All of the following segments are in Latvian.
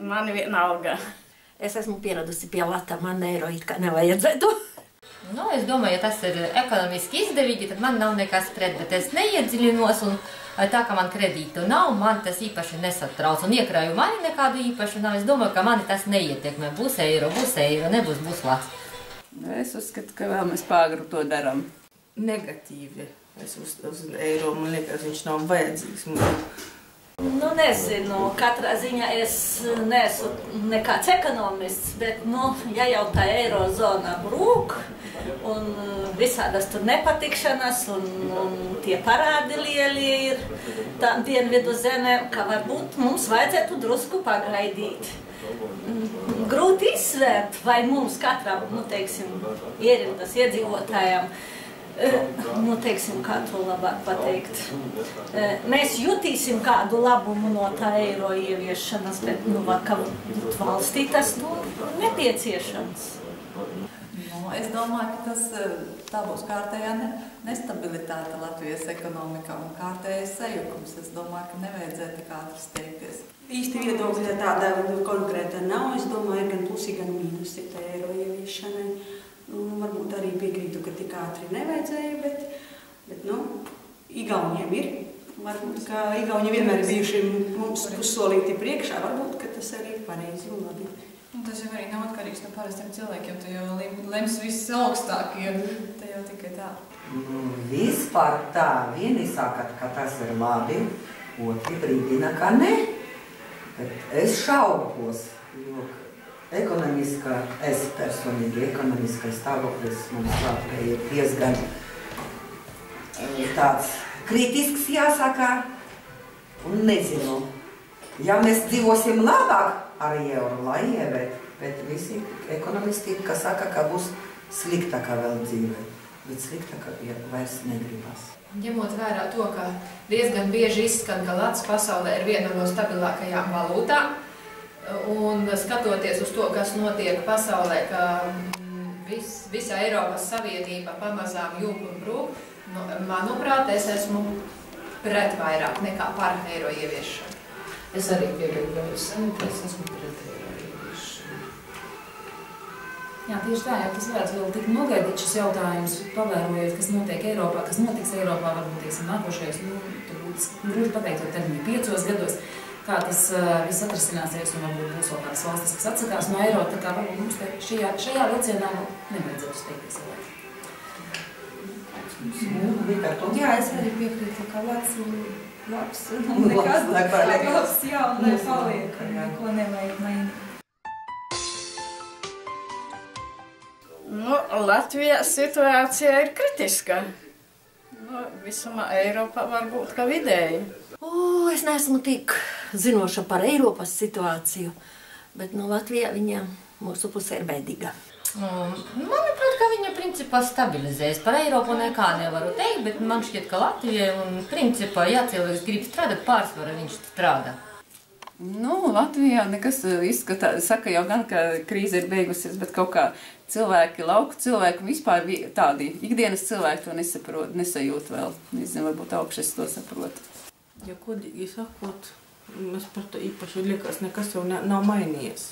Man vienalga. Es esmu pieradusi pie lata, man eiro it kā nevajadzētu. Nu, es domāju, ja tas ir ekonomiski izdevīgi, tad man nav nekas pret, bet es neiedziļinos un tā, ka man kredītu nav, man tas īpaši nesatrauc un iekrājumu arī nekādu īpašu nav. Es domāju, ka mani tas neietekmē. Būs eiro, nebūs, būs lats. Es uzskatu, ka vēl mēs pāragru to darām. Negatīvi. Es uz eiro, man liekas, viņš nav vajadzīgs. Nu, nezinu, katrā ziņā es neesmu nekāds ekonomists, bet, nu, ja jau tā eirozona brūk un visādas tur nepatikšanas un tie parādi lielie ir tām dienvidu zemēm, ka varbūt mums vajadzētu drusku pagaidīt. Grūti izsvērt, vai mums katram, nu, teiksim, ierindas iedzīvotājiem, nu, teiksim, kā to labāk pateikt. Mēs jutīsim kādu labumu no tā eiro ieviešanas, bet, nu, ka valstī tas, nu, nepieciešams. Nu, es domāju, ka tā būs kārtējā nestabilitāte Latvijas ekonomikā un kārtējais sajukums. Es domāju, ka nevajadzētu tik ātri steigties. Īsti viedokļa tāda konkrēta nav. Es domāju, gan plusi, gan mīnusi tā eiro ieviešanai. Varbūt arī piekrītu, ka tik ātri nevajadzēja, bet nu, Igauniem ir. Varbūt, ka Igauni vienmēr ir bijuši mums pussolīti priekšā, varbūt, ka tas arī ir pareizi un labi. Un tas jau arī nav atkarīgs no parastiem cilvēkiem, tu jau lems viss augstākie, te jau tikai tā. Vispār tā, vieni saka, ka tas ir labi, otri brīdina, ka ne. Bet es šaubos, jo es personīgi ekonomiskais stāvoklis mums Latvijai ir diezgan tāds kritisks, jāsaka, un nezinu. Ja mēs dzīvosim labāk ar eiro, lai bet visi ekonomisti, kas saka, ka būs sliktākā vēl dzīve, bet sliktākā vairs negribas. Ņemot vērā to, ka diezgan bieži izskan, ka lats pasaulē ir viena no stabilākajām valūtām, un skatoties uz to, kas notiek pasaulē, ka visa Eiropas Savienība pamazām jūg un brūk, nu, manuprāt, es esmu pret vairāk nekā par eiro ieviešanu. Es arī piekrītu, es esmu pret eiro ieviešanu. Jā, tieši tā, ja tas varētu vēl tik nogaidīt šis jautājums, pavērojot, kas notiek Eiropā, kas notiks Eiropā, varbūt, teiksim, nākošajos, nu, tur būtu grūti pateikt, jo termiņi 5 gados, kā tas viss atrisināsies, un varbūt būs vēl kādas valstis, kas atsakās no eiro, tā kā varbūt mums šajā vilcienā nevajadzētu steigties vēl. Jā, es arī piekrītu, ka labs un nekas labs, jā, un nepaliek, neko nevajag mainīt. Nu, Latvijā situācija ir kritiska. Nu, visumā Eiropā varbūt kā vidēji. Es neesmu tik zinoša par Eiropas situāciju, bet no Latvijā viņa mūsu pusē ir bēdīga. Manuprāt, ka viņa principā stabilizējas. Par Eiropu nekā nevaru teikt, bet man šķiet, ka Latvijai un principā, ja cilvēks grib strādāt, pārsvarā viņš strādā. Nu, Latvijā nekas saka jau gan, ka krīze ir beigusies, bet kaut kā cilvēki, lauku cilvēki vispār tādi ikdienas cilvēki to nesaprot, nesajūt vēl. Nezinu, varbūt augšas to saprot. Ja kodīgi sakot, mēs par to īpaši liekas, nekas jau nav mainījies.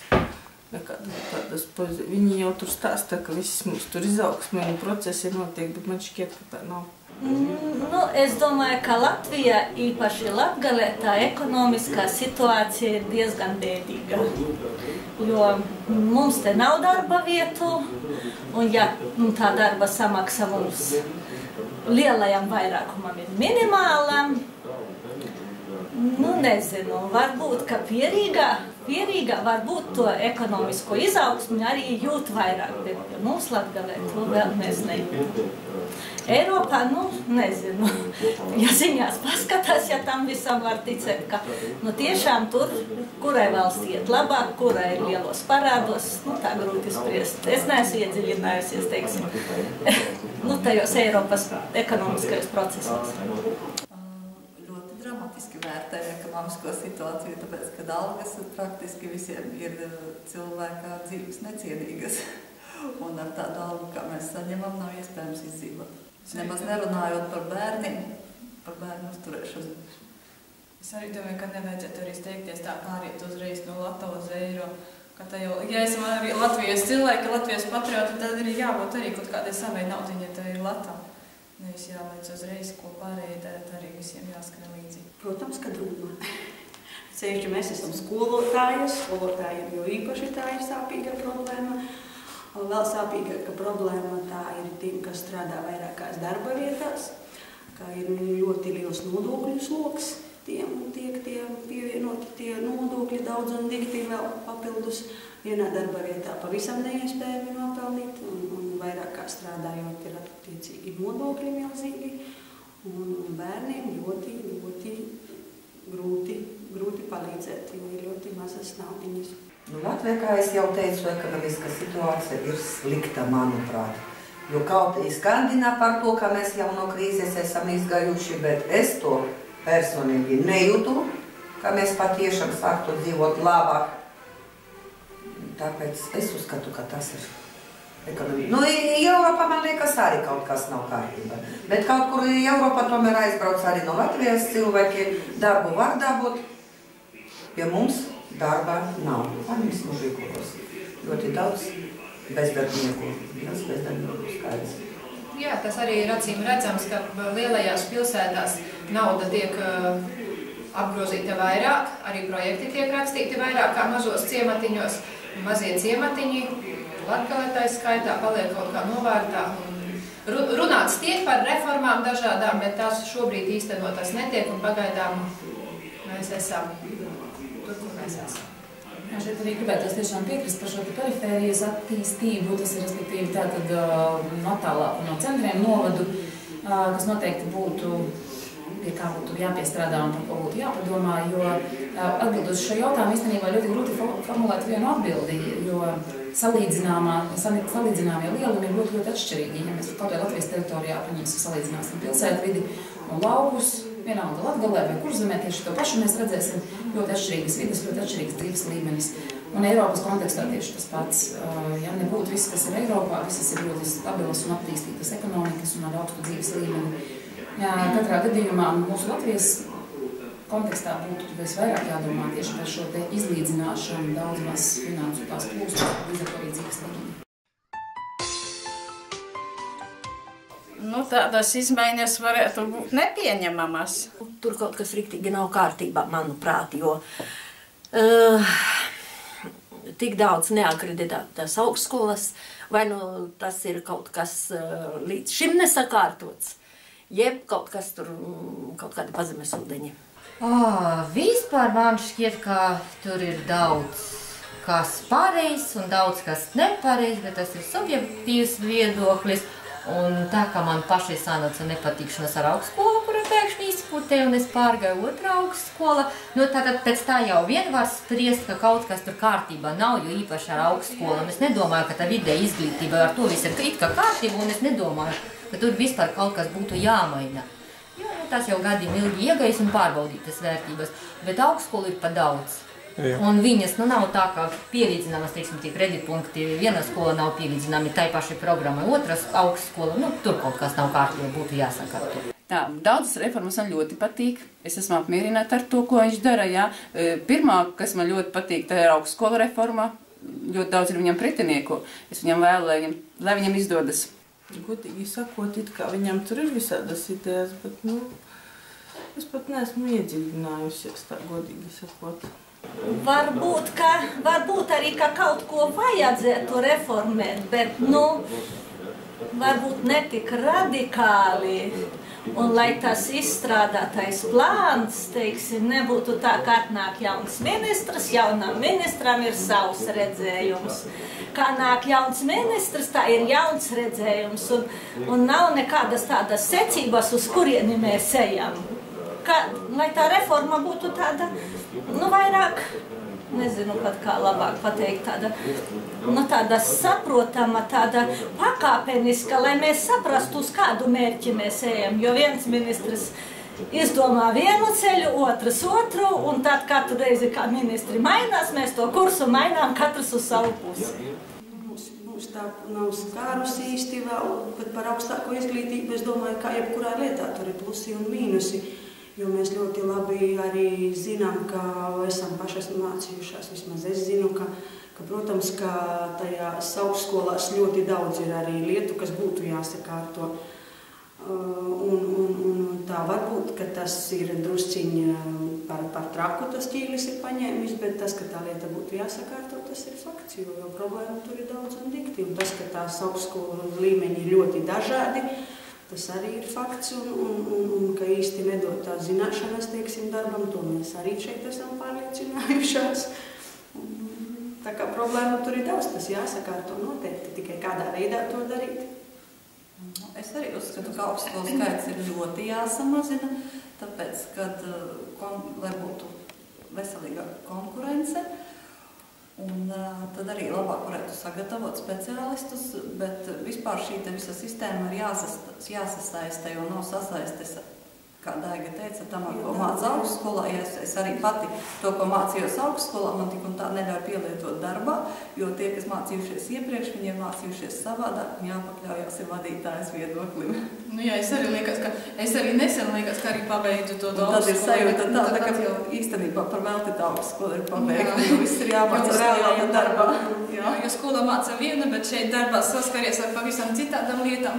Viņi jau tur stāsta, ka viss mums tur izaugsme un procesi notiek, bet man šķiet, ka tā nav. Nu, es domāju, ka Latvijā, īpaši Latgalē, tā ekonomiskā situācija ir diezgan bēdīga. Jo mums te nav darba vietu, un ja tā darba samaksa mums lielajam vairākumam ir minimāla, nu, nezinu, varbūt, ka pierīgā varbūt to ekonomisko izaugsmu arī jūt vairāk, bet mums Latgalē to vēl mēs nejūtam. Eiropā, nu, nezinu, ja ziņās paskatās, ja tam visam var ticēt, ka, nu, tiešām tur, kurai valsts iet labāk, kurai ir lielos parādos, nu, tā grūti spriest. Es neesmu iedziļinājusies, teiksim, nu, tajos Eiropas ekonomiskajos procesos. Ļoti dramatiski vērtēju ekonomisko situāciju, tāpēc, ka algas praktiski visiem ir cilvēka dzīves necienīgas. Un ar tādu algu, kā mēs saņemam, nav iespējams izdzīvot. Nemaz nerunājot par bērniem, par bērnu uzturēšanu. Es arī domāju, ka nevajadzētu arī steigties tā pāriet uzreiz no lata uz eiro. Ja esam arī Latvijas cilvēki, Latvijas patrioti, tad arī jābūt arī kaut kādai savai naudiņai, tā ir latā. Nevis jālaic uzreiz, ko pārējie darāt, arī visiem jāskan līdzi. Protams, ka drūmā. Sevišķi mēs esam skolotājus, skolotājiem jo īpaši tā ir sāpīga problēma. Vēl sāpīgāka problēma tā ir tiem, kas strādā vairākās darba vietās, kā ir ļoti liels nodokļu sloks. Tiem tiek pievienoti tie nodokļi daudz un dikti vēl papildus. Vienā darba vietā pavisam neiespējami nopelnīt, un vairāk kā strādājot ir attiecīgi nodokļi milzīgi, un bērniem ļoti grūti palīdzēt, jo ir ļoti mazas naudiņas. Latvijā, kā es jau teicu, ekonomiskā situācija ir slikta, manuprāt. Jo kaut skandinā par to, ka mēs jau no krīzes esam izgājuši, bet es to personīgi nejūtu, ka mēs patiešām sāktu dzīvot labāk. Tāpēc es uzskatu, ka tas ir ekonomika. Eiropā man liekas arī kaut kas nav kārtībā. Bet kaut kur Eiropā tomēr aizbrauc arī no Latvijas cilvēki. Darbu var dabūt, ja mums darba nav. Paņems mužīkos. Ļoti daudz bezdarbnieku. Viens bezdarbnieku skaidrs. Jā, tas arī ir acīm redzams, ka lielajās pilsētās nauda tiek apgrozīta vairāk, arī projekti tiek rakstīti vairāk kā mazos ciematiņos. Mazie ciematiņi, latgalētais skaitā, paliek kaut kā novārtā. Runāts tiek par reformām dažādām, bet tās šobrīd īstenotas netiek, un pagaidām mēs esam tur, kur mēs esam. Jā, šeit arī gribētos tiešām piekrist par šo perifērijas attīstību, tas ir respektīvi tātad no tālāk no centriem novadu, kas noteikti būtu, pie kā būtu jāpiestrādā un par ko būtu jāpadomā, jo atbild uz šo jautājumu īstenībā ļoti grūti formulēt vienu atbildi, jo salīdzināmie lielumi ir ļoti atšķirīgi. Ja mēs kaut vai Latvijas teritorijā salīdzināsim pilsētvidi un laukus, vienalga Latgalē vai Kurzemē, tieši to pašu mēs redzēsim ļoti atšķirīgas vidas, ļoti atšķirīgas dzīves līmenis. Un Eiropas kontekstā tieši tas pats. Ja nebūtu viss, kas ir Eiropā, visas ir ļoti stabilas un attīstītas ekonomikas un ar augstu dzīves līmeni. Katrā gadījumā mūsu Latvijas kontekstā būtu visvairāk jādomā tieši par šo te izlīdzināšanu, daudz maz finansu tās plūsmas, līdz ar to arī dzīves līmeni. Tādas izmaiņas varētu būt nepieņemamas. Tur kaut kas riktīgi nav kārtībā, manuprāt, jo tik daudz neakreditētas augstskolas, vai tas ir kaut kas līdz šim nesakārtots, jeb kaut kas tur, kaut kādi pazemes ūdeņi. Vispār man šķiet, ka tur ir daudz kas pareizs un daudz kas nepareizs, bet tas ir subjektīvs viedoklis. Un tā kā man pašai sanāca nepatikšanas ar augstskolu, kura pēkšņi izputē, un es pārgāju otrā augstskola, tātad pēc tā jau vien var spriest, ka kaut kas tur kārtībā nav, jo īpaši ar augstskolu. Un es nedomāju, ka tā vidēja izglītība ar to viss ir it kā kārtība, un es nedomāju, ka tur vispār kaut kas būtu jāmaina. Jo tas jau gadiem ilgi iegais un pārbaudītas vērtības, bet augstskolu ir pa daudz. Jā. Un viņas nav tā kā pielīdzināmas, teiksim, tie kreditpunkti. Viena skola nav pielīdzināmi tai pašai programmai, otras augstskola, tur kaut kas nav kārtībā, būtu jāsakārto. Tā, daudzas reformas man ļoti patīk. Es esmu apmierināta ar to, ko viņš dara. Jā. Pirmā, kas man ļoti patīk, tā ir augstskola reforma. Ļoti daudz ir viņam pretinieku. Es viņam vēlu, lai viņam izdodas. Godīgi sakot, it kā viņam tur ir visādas idejas, bet, es pat neesmu iedziļinājusies, tā godīgi sakot. Varbūt arī, ka kaut ko vajadzētu reformēt, bet, varbūt ne tik radikāli. Un lai tas izstrādātais plāns, teiksim, nebūtu tā, ka atnāk jauns ministrs, jaunam ministram ir savs redzējums. Kā nāk jauns ministrs, tā ir jauns redzējums, un nav nekādas tādas secības, uz kurieni mēs ejam. Lai tā reforma būtu tāda, vairāk, nezinu pat kā labāk pateikt, tāda saprotama, tāda pakāpeniska, lai mēs saprastu, uz kādu mērķi mēs ejam, jo viens ministrs izdomā vienu ceļu, otrs otru, un tad katru reizi, kā ministri mainās, mēs to kursu mainām katrs uz savu pusi. Mums tā nav skārusi īsti vēl, bet par augstāko izglītību es domāju, ka jebkurā lietā tur ir plusi un mīnusi. Jo mēs ļoti labi arī zinām, ka esam pašas mācījušās, vismaz es zinu, ka protams, ka tajās augstskolās ļoti daudz ir arī lietu, kas būtu jāsakārto. Un tā varbūt, ka tas ir drusciņi par traku tas ķīlis ir paņēmis, bet tas, ka tā lieta būtu jāsakārto, tas ir fakts, jo problēma tur ir daudz un dikti. Un tas, ka tās augstskolu līmeņi ir ļoti dažādi, tas arī ir fakts, un ka īsti nedod tā zināšanas, teiksim, darbam, to mēs arī šeit esam pārliecinājušās. Tā kā problēma tur ir daudz, tas jāsakārto noteikti, tikai kādā veidā to darīt. Es arī uzskatu, ka augstskolu skaits ir ļoti jāsamazina, tāpēc, kad, lai būtu veselīgāka konkurence, un tad arī labāk varētu sagatavot speciālistus, bet vispār šī visa sistēma ir jāsasaista, jo nav sasaistes, kā Daiga teica, tam, ko māca augstskolā. Es arī pati to, ko mācījos augstskolā, man tik un tā neļauj pielietot darbā, jo tie, kas mācījušies iepriekš, viņi ir mācījušies savādāk, un jāpakļaujās ir vadītājas viedoklim. Nu jā, es arī nesen liekas, ka arī pabeidzu to augstskolu. Tad ir sajūta tā, ka īstenībā par velti tā augstskola ir pabeigta, jo viss ir jāmāca reālā darbā. Jā, jo skolā māca viena, bet šeit darbā saskaries ar pavisam citādām lietām,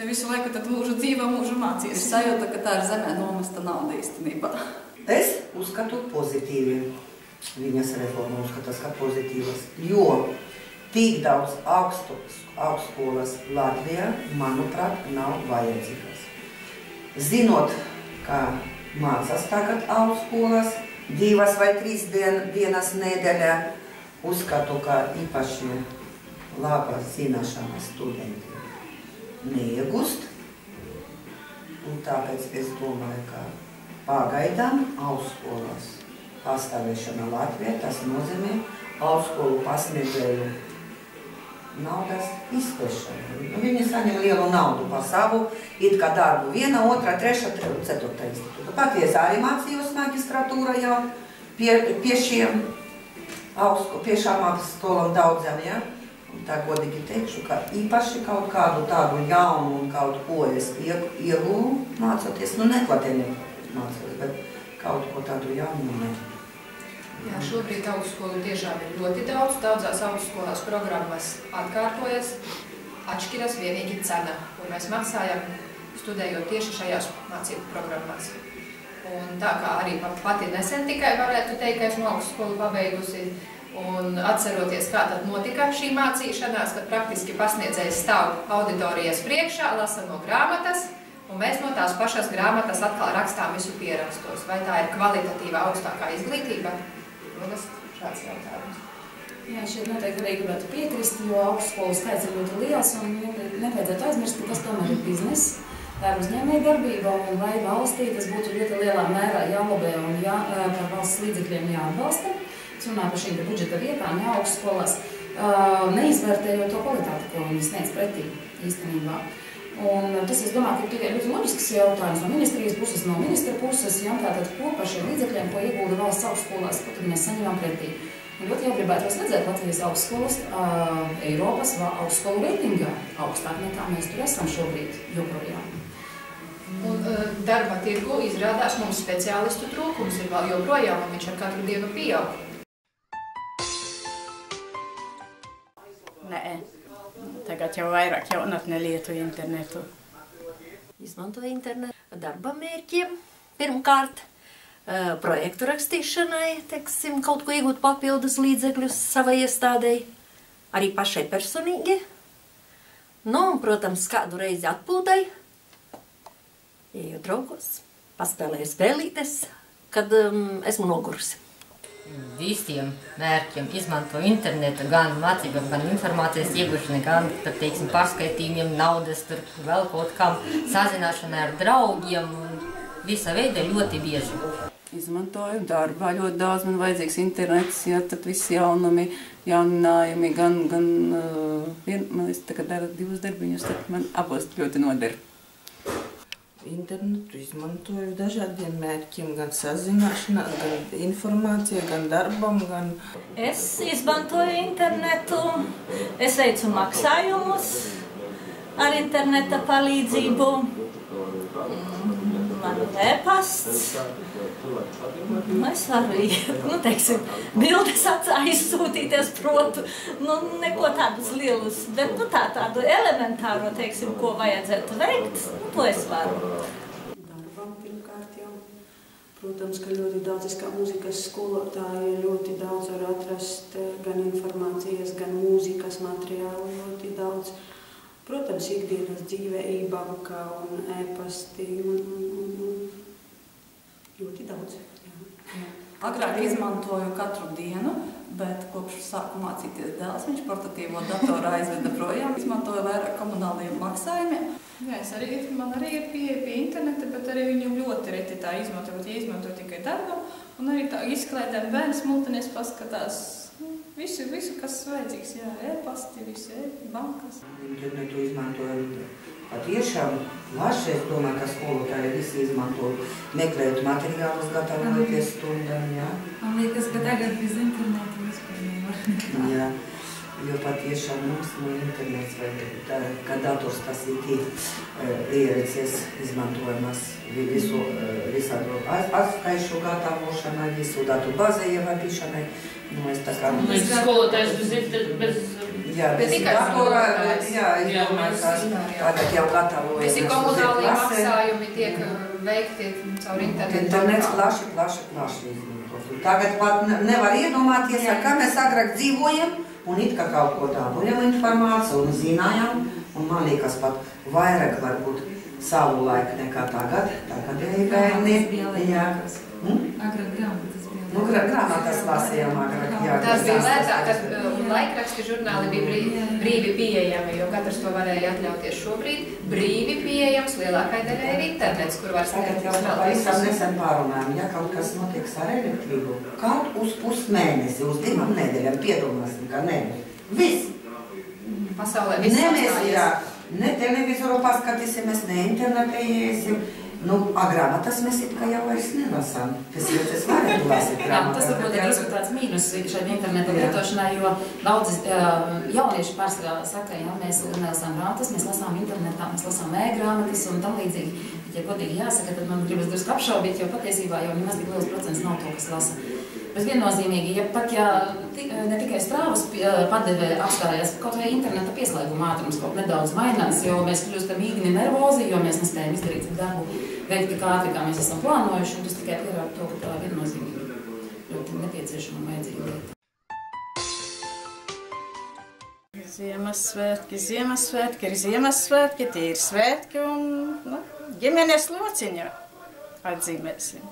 te visu laiku tad mūžu dzīvo, mūžu mācies. Ir sajūta, ka tā ir zemē nomesta nauda īstenībā. Es uzskatu pozitīvi. Viņas reforma uzskatās kā pozitīvas, jo tik daudz augstskolas Latvijā, manuprāt, nav vajadzīgas. Zinot, ka mācās tagad augstskolās 2 vai 3 dienas nedēļā, uzskatu, ka īpaši labas zināšanas studenti neiegūst, un tāpēc es domāju, ka pagaidām augstskolās pastāvēšana Latvijā, tas nozīmē augstskolu pasniedzēju naudas izspēšanu. Viņi saņem lielu naudu par savu, it kā darbu 1, 2, 3, 4 institūta. Pat es arī mācījos magistratūra jau pie šām augstskolam daudziem, ja? Un tā godīgi teikšu, ka īpaši kaut kādu tādu jaunu un kaut ko es iegūlu mācoties, neklatēni mācos, bet kaut ko tādu jaunu ne. Jā, šobrīd augstskolu tiešām ir ļoti daudz, daudzās augstskolās programmas atkārtojas, atšķiras vienīgi cena, ko mēs maksājam, studējot tieši šajās mācību programmās. Un tā kā arī pati nesen tikai varētu teikt, ka esmu augstskolu pabeigusi, un atceroties, kā tad notika šī mācīšanās, kad praktiski pasniedzējs stāv auditorijas priekšā, lasa no grāmatas, un mēs no tās pašas grāmatas atkal rakstām visu pierakstos. Vai tā ir kvalitatīva augstākā izglītība? Šāds jautājums. Jā, šeit noteikti arī gribētu piekrist, jo augstskolu skaits ir ļoti liels, un nevajadzētu aizmirst, ka tas tomēr ir biznes. Tā ir uzņēmēja darbība, un vai valstī tas būtu ļoti lielā mērā jālobē un par valsts līdzekļiem jāatbalsta. Es runāju par šīm budžeta vietām, augstskolās, neizvērtējot to kvalitāti, ko viņi sniedz pretī īstenībā. Un tas, es domāju, ka ir tikai ļoti loģisks jautājums no ministrijas puses, no ministra puses, tātad ko par šiem līdzekļiem, ko iegulda valsts augstskolās, ko tad mēs saņemam pretī. Un ļoti jau gribētu redzēt Latvijas augstskolas Eiropas augstskolu reitingā augstāk nekā mēs tur esam šobrīd joprojām. Un darba tirgu izrādās mums speciālistu trūkums ir vēl joprojām, un viņš ar katru dienu pieaug. Nē, tagad jau vairāk jaunatne lieto internetu. Izmanto internetu darba mērķiem, pirmkārt, projektu rakstīšanai, teiksim, kaut ko iegūt papildus līdzekļus savai iestādei, arī pašai personīgi. Nu, un, protams, kādu reizi atpūtai, ieju draugos, paspēlēju spēlītes, kad esmu nogurusi. Visiem mērķiem izmanto internetu, gan mācībām, gan informācijas iegūšanai, gan, teiksim, pārskaitījumiem, naudas, tur vēl kaut kam, sazināšanai ar draugiem, visa veida ļoti bieži. Izmantoju darbā ļoti daudz, man vajadzīgs internets, ja tad visi jauninājumi, man es tagad daru 2 darbiņus, tad man abos ļoti noder. Internetu izmantoju dažādiem mērķiem, gan sazināšanā, gan informācija, gan darbam, gan... Es izmantoju internetu, es veicu maksājumus ar interneta palīdzību. man ir e-pasts. Es varu iet, teiksim, bildes aizsūtīties protu, neko tādus lielus, bet tādu elementāro, teiksim, ko vajadzētu veikt, to es varu. Darbam pirmkārt jau. Protams, ka ļoti daudz, kā mūzikas skolotāji, ļoti daudz var atrast gan informācijas, gan mūzikas materiālu, ļoti daudz. Protams, ikdienas dzīve, e-banka un e-pasti un ļoti daudz. Jā. Agrāk izmantoju katru dienu, bet kopš sāku mācīties dēls, viņš portatīvo datoru aizveda projām. Izmantoju vairāk komunāliem maksājumiem. Jā, man arī ir pieeja pie interneta, bet arī viņu ļoti reti tā izmanto, bet ja izmanto tikai darbam, un arī tā izklaidēm bērns multinies paskatās visu, kas vajadzīgs, jā, e-pasti, visi e-bankas. Internetu izmantoju patiešām plaši, es domāju, ka skolotāji visi izmanto, meklējot materiālus, gatavojoties stundām, jā. Man liekas, ka tagad bez interneta vispār nevar. Jā. Jo patiešām mums no internets vai kā dators tas ir ierīces izmantojamas visādu atskaišu gatavošanai, visu datu bāzi ievadīšanai. Es tā kā... Skolotājs bez datora, jā, es domāju, ka tagad jau gatavojamies. Visi komunālie maksājumi tiek veikti caur internetu. Internets plaši izmantos. Tagad pat nevar iedomāties, kā mēs agrāk dzīvojam, un it kā kaut ko dabūjam informāciju un zinājām, un man liekas pat vairāk varbūt savu laiku nekā tagad ir bērni. Agrāk grāmatas bija. Grāmatas lasījām agrāk, jā. Tas bija lētāk, kad laikraksti žurnāli bija brīvi pieejami, jo katrs to varēja atļauties šobrīd. Brīvi pieejams lielākai daļai ir internets, kur var skatīt vēl visus. Nesen pārunājam, ja kaut kas notiek ar elektrību, kaut uz pusmēnesi, uz 2 nedēļām, piedomāsim, ka ne. Viss! Pasaulē viss sastājies. Ne televizoru paskatīsimies, ne internetē iesim. Grāmatas mēs it kā jau vairs nelasām. Es varētu lasīt grāmatas. Tas varbūt ir izskatāts mīnus šeit interneta lietošanā, jo daudz jaunieši pārsvarā saka, ja mēs nelasām grāmatas, mēs lasām internetā, mēs lasām e-grāmatas un tam līdzīgi. Ja godīgi jāsaka, tad man gribas drusku apšaubīt, jo patiesībā jau nemaz tik liels procents nav to, kas lasa. Bet viennozīmīgi, ja ne tikai strāvas padeve apstājās, kaut vai interneta pieslēguma ātrums kaut nedaudz mainās, jo mēs kļūstam īgni nervozi, jo mēs nespējam izdarīt darbu veikt tik ātri, kā mēs esam plānojuši, un tas tikai pierāda to, ka tā viennozīmīgi ļoti nepieciešama un vajadzīga lieta. Ziemassvētki ir Ziemassvētki, tie ir svētki un ģimenes lociņu atzīmēsim.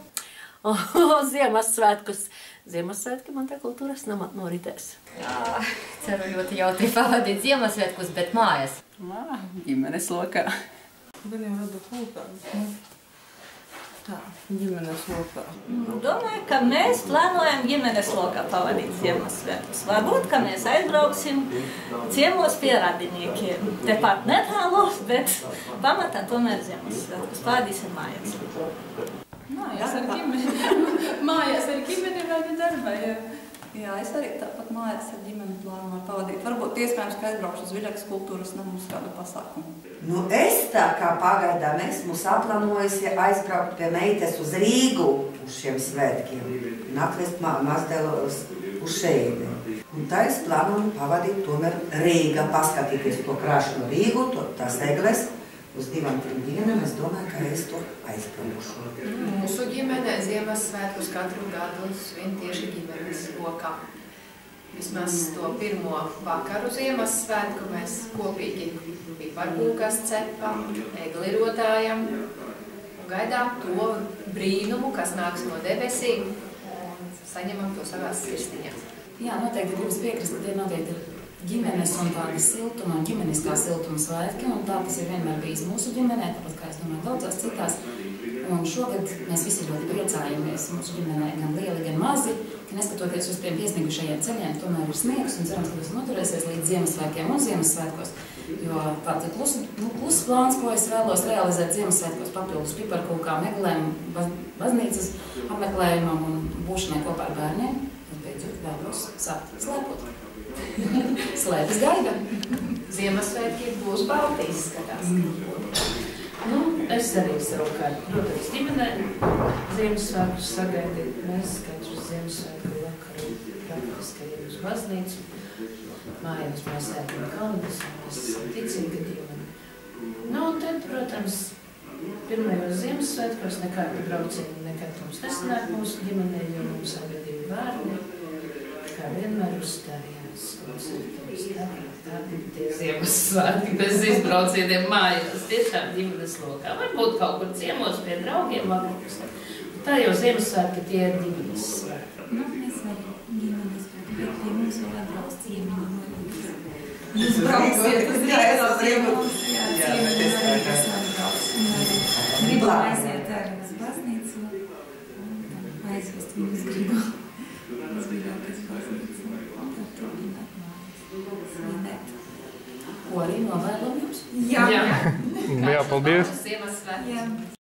Ziemassvētki man tā kultūras namā noritēs. Jā, ceru ļoti jautri pavadīt Ziemassvētkus, bet mājās. Ģimenes lokā. Gan jau rada pulkā. Tā, ģimenes lokā. Domāju, ka mēs plānojam ģimenes lokā pavadīt Ziemassvētkus. Varbūt, ka mēs aizbrauksim ciemos pie radiniekiem. Tepat netālu, bet pamatā tomēr Ziemassvētkus pavadīsim mājās. Mājās ar ģimeni vai ne darbā, jā. Jā, es arī tāpat mājās ar ģimeni plānoju pavadīt. Varbūt iespējams, ka aizbraukšu uz Viļakas kultūras namu uz kādu pasākumu. Es tā kā pagaidām esmu saplānojusi aizbraukt pie meitas uz Rīgu uz šiem svētkiem un atvest mazdēlu uz šeini. Un tā es plānoju pavadīt tomēr Rīgā, paskatīties to krāšanu Rīgu, tās egles. Uz 2-3 dienām es domāju, ka es to aizbraukšu. Mūsu ģimene Ziemassvētkus katru gadu svin tieši ģimenes lokā. Vismaz to pirmo vakaru Ziemassvētku mēs kopīgi piparkūkas cepam, egli rodājam un gaidām to brīnumu, kas nāks no debesīm un saņemam to savās sirsniņās. Jā, noteikti gribas piekrist, ka tie noteikti ir ģimenes un tāda siltuma un ģimeniskā siltuma svētki, un tā tas ir vienmēr bijis mūsu ģimenē, tāpat kā es domāju daudzās citās. Un šogad mēs visi ļoti priecājamies mūsu ģimenē, gan lieli, gan mazi, ka neskatoties uz tiem piesnigušajiem ceļiem, tomēr ir sniegs un cerams, ka tas noturēsies līdz Ziemassvētkiem un Ziemassvētkos. Jo tāds ir plus plāns, ko es vēlos realizēt Ziemassvētkos papildus piparkūkām, eglēm, baznīcas apmeklējumam un būšanai kopā ar bērniem. Un beidzot vēlos sākt slēpot. Slēpes gaida. Ziemassvētki būs Baltijas skatās. es arī savukārt, protams, ģimenē Ziemassvētkus sagaidīt. Mēs katru Ziemassvētku vakaru praktiski ejam uz baznīcu. Mājās mēs ēdam kalnus, mēs esam ticīga ģimene. Nu, un tad, protams, pirmajos Ziemassvētkos nekāda brauciena nekad mums nesanāk mūsu ģimenē, jo mums abi 2 bērni, kā vienmēr uzstājās. Tādi tie Ziemassvētki bez izbraucieniem mājās, tiešām ģimenes lokā. Varbūt kaut kur ciemos pie draugiem vakarus. Tā jau Ziemassvētki tie ir ģimenes svētki. Nu, mēs arī ģimenes svētki, bet pie mums vēl atbrauc ciemiņi. Jūs brauksiet uz Rīgas, ciemiņi arī kas atbrauc. Gribu aiziet arī uz baznīcu, un aizvest viņus gribu. Es gribākas baznīcu, un tad turpināt mājas. Svinēt. Ko arī novēlam jums? Jā. Jā, paldies. Ziemassvētkus.